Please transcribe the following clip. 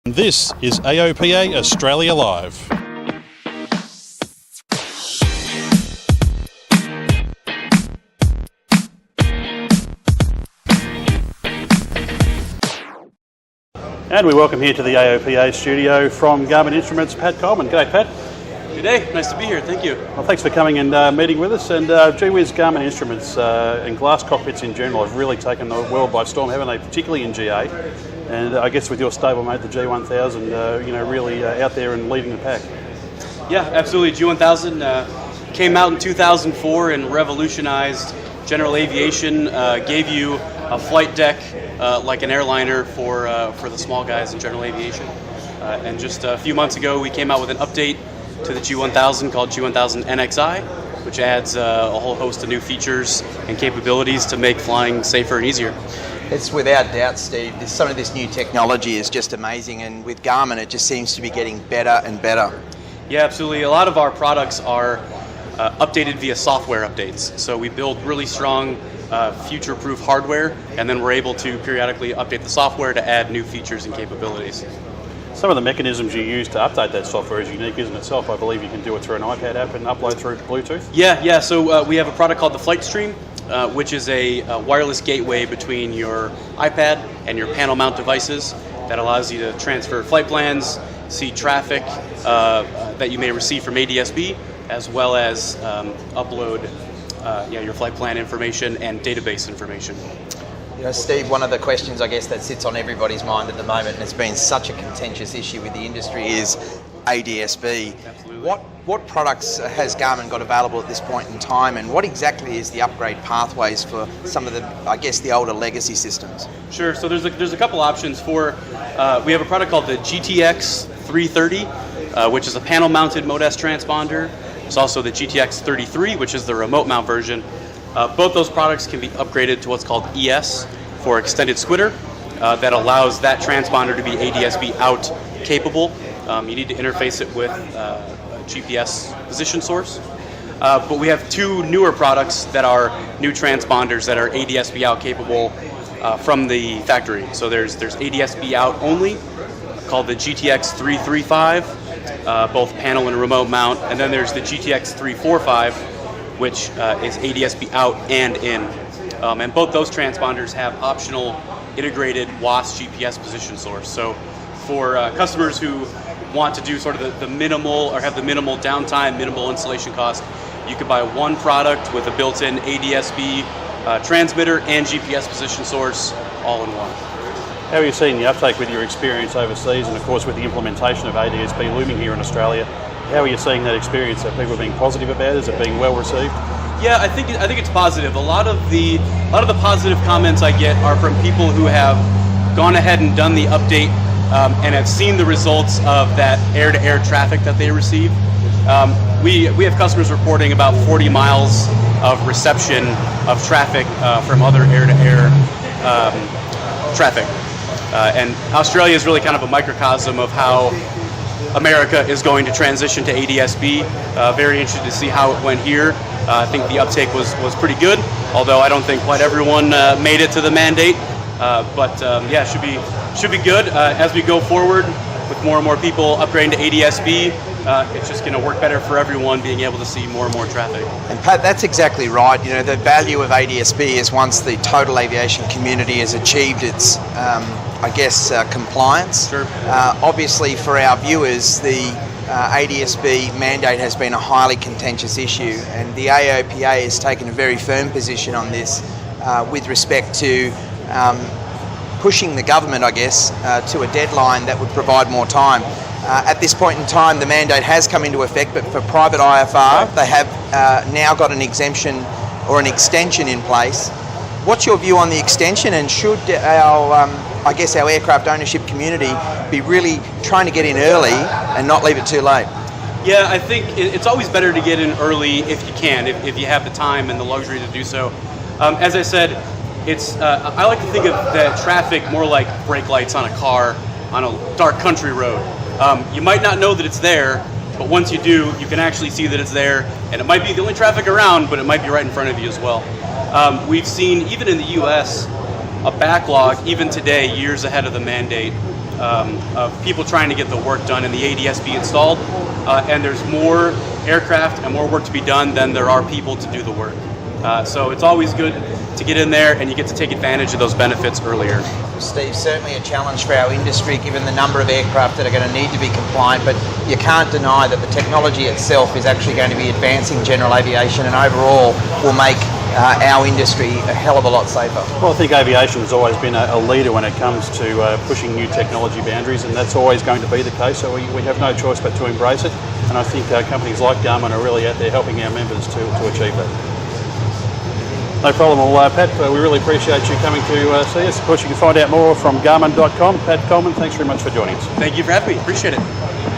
This is AOPA Australia Live. And we welcome here to the AOPA studio from Garmin Instruments, Pat Coleman. G'day, Pat. Good day. Nice to be here. Thank you. Well, thanks for coming and meeting with us. And gee whiz, Garmin Instruments and glass cockpits in general have really taken the world by storm, haven't they? Particularly in GA. And I guess with your stablemate, the G1000, really out there and leading the pack. Yeah, absolutely. G1000 came out in 2004 and revolutionized general aviation. Gave you a flight deck like an airliner for the small guys in general aviation. And just a few months ago, we came out with an update to the G1000 called G1000 NXI, which adds a whole host of new features and capabilities to make flying safer and easier. It's without doubt, Steve, some of this new technology is just amazing, and with Garmin it just seems to be getting better and better. Yeah, absolutely. A lot of our products are updated via software updates. So we build really strong future-proof hardware, and then we're able to periodically update the software to add new features and capabilities. Some of the mechanisms you use to update that software is unique, isn't it, itself? I believe you can do it through an iPad app and upload through Bluetooth. Yeah. So we have a product called the Flight Stream, which is a wireless gateway between your iPad and your panel mount devices that allows you to transfer flight plans, see traffic that you may receive from ADSB, as well as upload your flight plan information and database information. You know, Steve, one of the questions I guess that sits on everybody's mind at the moment, and it's been such a contentious issue with the industry, is ADSB. Absolutely. What products has Garmin got available at this point in time, and what exactly is the upgrade pathways for some of the, I guess, the older legacy systems? Sure. So there's a couple options for. We have a product called the GTX 330, which is a panel-mounted Mode S transponder. There's also the GTX 33, which is the remote mount version. Both those products can be upgraded to what's called ES for extended squitter. That allows that transponder to be ADSB out capable. You need to interface it with a GPS position source. But we have two newer products that are new transponders that are ADSB out capable from the factory. So there's ADSB out only, called the GTX 335, both panel and remote mount. And then there's the GTX 345, which is ADSB out and in. And both those transponders have optional integrated WAS GPS position source. So for customers who want to do sort of the minimal, or have the minimal downtime, minimal installation cost, you could buy one product with a built-in ADSB transmitter and GPS position source all in one. How are you seeing the uptake with your experience overseas, and of course with the implementation of ADSB looming here in Australia? How are you seeing that experience? Are people being positive about it? Is it being well received? Yeah, I think it's positive. A lot of the positive comments I get are from people who have gone ahead and done the update and have seen the results of that air-to-air traffic that they receive. We have customers reporting about 40 miles of reception of traffic from other air-to-air traffic. And Australia is really kind of a microcosm of how America is going to transition to ADSB. Very interested to see how it went here. I think the uptake was pretty good, although I don't think quite everyone made it to the mandate. But yeah, should be good as we go forward with more and more people upgrading to ADSB. It's just going to work better for everyone, being able to see more and more traffic. And Pat, that's exactly right. You know, the value of ADSB is once the total aviation community has achieved its, compliance. Sure. Obviously, for our viewers, the ADSB mandate has been a highly contentious issue, and the AOPA has taken a very firm position on this with respect to pushing the government, to a deadline that would provide more time. At this point in time, the mandate has come into effect, but for private IFR, they have now got an exemption or an extension in place. What's your view on the extension, and should our aircraft ownership community be really trying to get in early and not leave it too late? Yeah, I think it's always better to get in early if you can, if you have the time and the luxury to do so. As I said, I like to think of the traffic more like brake lights on a car on a dark country road. You might not know that it's there, but once you do, you can actually see that it's there, and it might be the only traffic around, but it might be right in front of you as well. We've seen, even in the US, a backlog, even today, years ahead of the mandate, of people trying to get the work done and the ADS-B installed, and there's more aircraft and more work to be done than there are people to do the work. So it's always good to get in there and you get to take advantage of those benefits earlier. Steve, certainly a challenge for our industry given the number of aircraft that are going to need to be compliant, but you can't deny that the technology itself is actually going to be advancing general aviation and overall will make our industry a hell of a lot safer. Well, I think aviation has always been a leader when it comes to pushing new technology boundaries, and that's always going to be the case, so we have no choice but to embrace it, and I think companies like Garmin are really out there helping our members to achieve that. No problem. Well, Pat, we really appreciate you coming to see us. Of course, you can find out more from Garmin.com. Pat Coleman, thanks very much for joining us. Thank you for having me. Appreciate it.